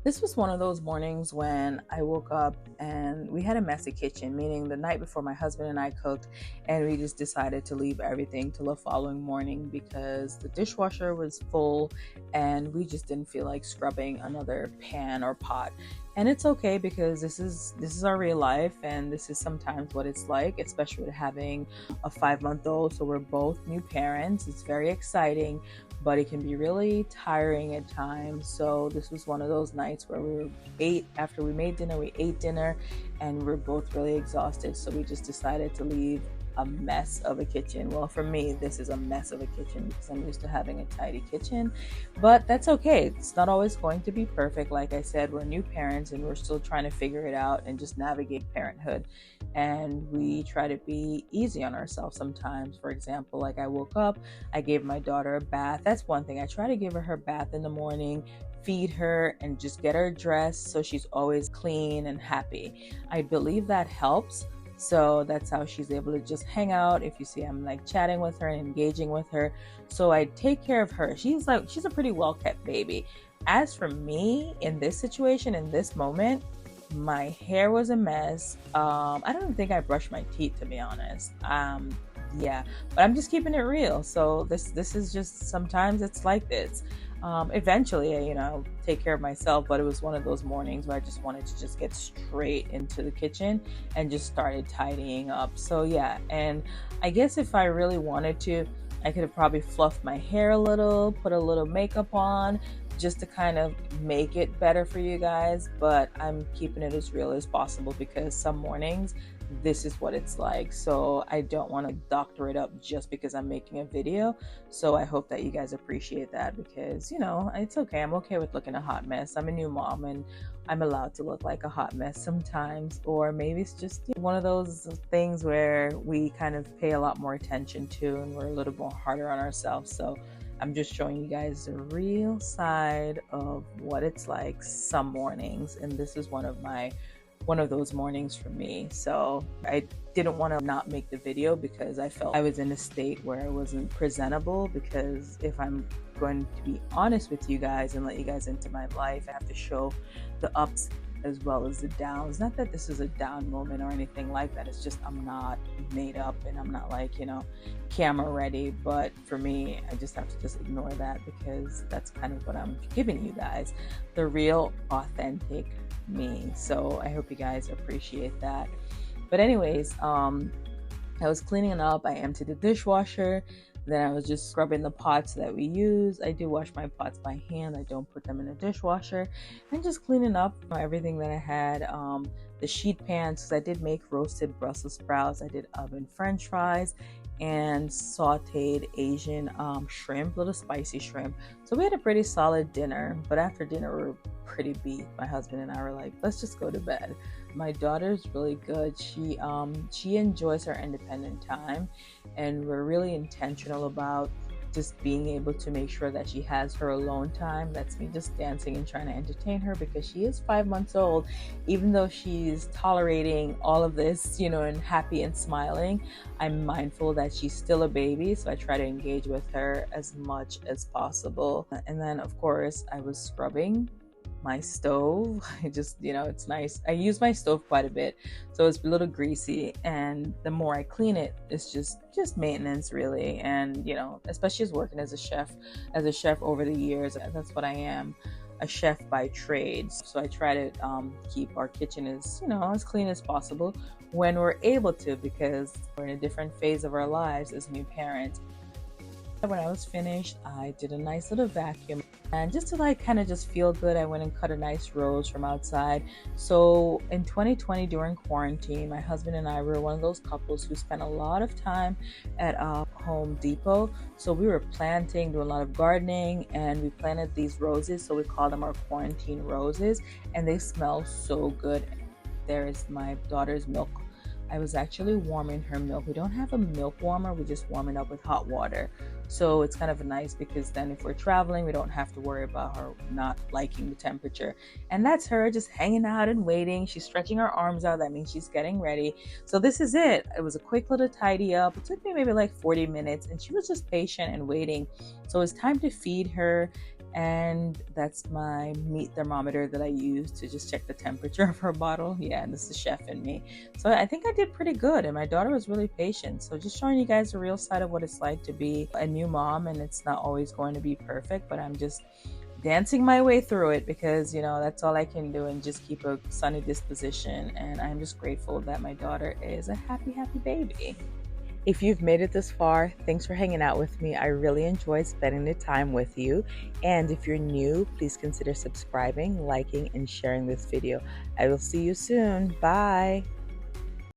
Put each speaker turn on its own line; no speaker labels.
This was one of those mornings when I woke up and we had a messy kitchen, meaning the night before my husband and I cooked, and we just decided to leave everything till the following morning because the dishwasher was full and we just didn't feel like scrubbing another pan or pot. And it's okay because this is our real life and this is sometimes what it's like, especially with having a 5-month old. So we're both new parents. It's very exciting, but it can be really tiring at times. So this was one of those nights where we ate after we made dinner, we ate dinner and we're both really exhausted. So we just decided to leave a mess of a kitchen. Well, for me, this is a mess of a kitchen because I'm used to having a tidy kitchen, but that's okay. It's not always going to be perfect. Like I said, we're new parents and we're still trying to figure it out and just navigate parenthood. And we try to be easy on ourselves sometimes. For example, like I woke up, I gave my daughter a bath. That's one thing. I try to give her bath in the morning, feed her, and just get her dressed so she's always clean and happy. I believe that helps. So that's how she's able to just hang out. If you see I'm like chatting with her and engaging with her. So I take care of her. She's a pretty well kept baby. As for me in this situation, in this moment, my hair was a mess. I don't think I brushed my teeth, to be honest. Yeah, but I'm just keeping it real. So this is just sometimes it's like this. Eventually, I'll take care of myself, but it was one of those mornings where I just wanted to just get straight into the kitchen and just started tidying up. So yeah, and I guess if I really wanted to, I could have probably fluffed my hair a little, put a little makeup on, just to kind of make it better for you guys. But I'm keeping it as real as possible because some mornings this is what it's like. So I don't want to doctor it up just because I'm making a video. So I hope that you guys appreciate that because, it's okay. I'm okay with looking a hot mess. I'm a new mom and I'm allowed to look like a hot mess sometimes. Or maybe it's just one of those things where we kind of pay a lot more attention to and we're a little more harder on ourselves. So I'm just showing you guys the real side of what it's like some mornings. And this is one of those mornings for me. So I didn't want to not make the video because I felt I was in a state where I wasn't presentable. Because if I'm going to be honest with you guys and let you guys into my life, I have to show the ups as well as the downs. Not that this is a down moment or anything like that. It's just I'm not made up and I'm not like, camera ready. But for me, I just have to just ignore that because that's kind of what I'm giving you guys, the real authentic me. So I hope you guys appreciate that. But anyways, I was cleaning up. I emptied the dishwasher. Then I was just scrubbing the pots that we use. I do wash my pots by hand. I don't put them in a dishwasher. And just cleaning up everything that I had. The sheet pans, because I did make roasted Brussels sprouts. I did oven French fries and sauteed Asian shrimp, little spicy shrimp. So we had a pretty solid dinner. But after dinner, we were pretty beat. My husband and I were like, let's just go to bed. My daughter's really good. She enjoys her independent time, and we're really intentional about just being able to make sure that she has her alone time. That's me just dancing and trying to entertain her because she is 5 months old. Even though she's tolerating all of this, and happy and smiling, I'm mindful that she's still a baby. So I try to engage with her as much as possible. And then, of course, I was scrubbing my stove. I just, it's nice. I use my stove quite a bit, so it's a little greasy, and the more I clean it, it's just maintenance really. And especially as working as a chef over the years, that's what I am, a chef by trade. So I try to keep our kitchen as clean as possible when we're able to, because we're in a different phase of our lives as new parents. When I was finished, I did a nice little vacuum. And just to kind of just feel good, I went and cut a nice rose from outside. So in 2020 during quarantine, my husband and I were one of those couples who spent a lot of time at Home Depot. So we were planting, doing a lot of gardening, and we planted these roses. So we call them our quarantine roses, and they smell so good. There is my daughter's milk. I was actually warming her milk. We don't have a milk warmer. We just warm it up with hot water. So it's kind of nice because then if we're traveling, we don't have to worry about her not liking the temperature. And that's her just hanging out and waiting. She's stretching her arms out. That means she's getting ready. So this is it. It was a quick little tidy up. It took me maybe like 40 minutes, and she was just patient and waiting. So it's time to feed her. And that's my meat thermometer that I use to just check the temperature of her bottle. Yeah, and this is the chef in me. So I think I did pretty good, and my daughter was really patient. So just showing you guys the real side of what it's like to be a new mom, and it's not always going to be perfect, but I'm just dancing my way through it because, that's all I can do, and just keep a sunny disposition. And I'm just grateful that my daughter is a happy, happy baby. If you've made it this far, thanks for hanging out with me. I really enjoyed spending the time with you. And if you're new, please consider subscribing, liking, and sharing this video. I will see you soon. Bye.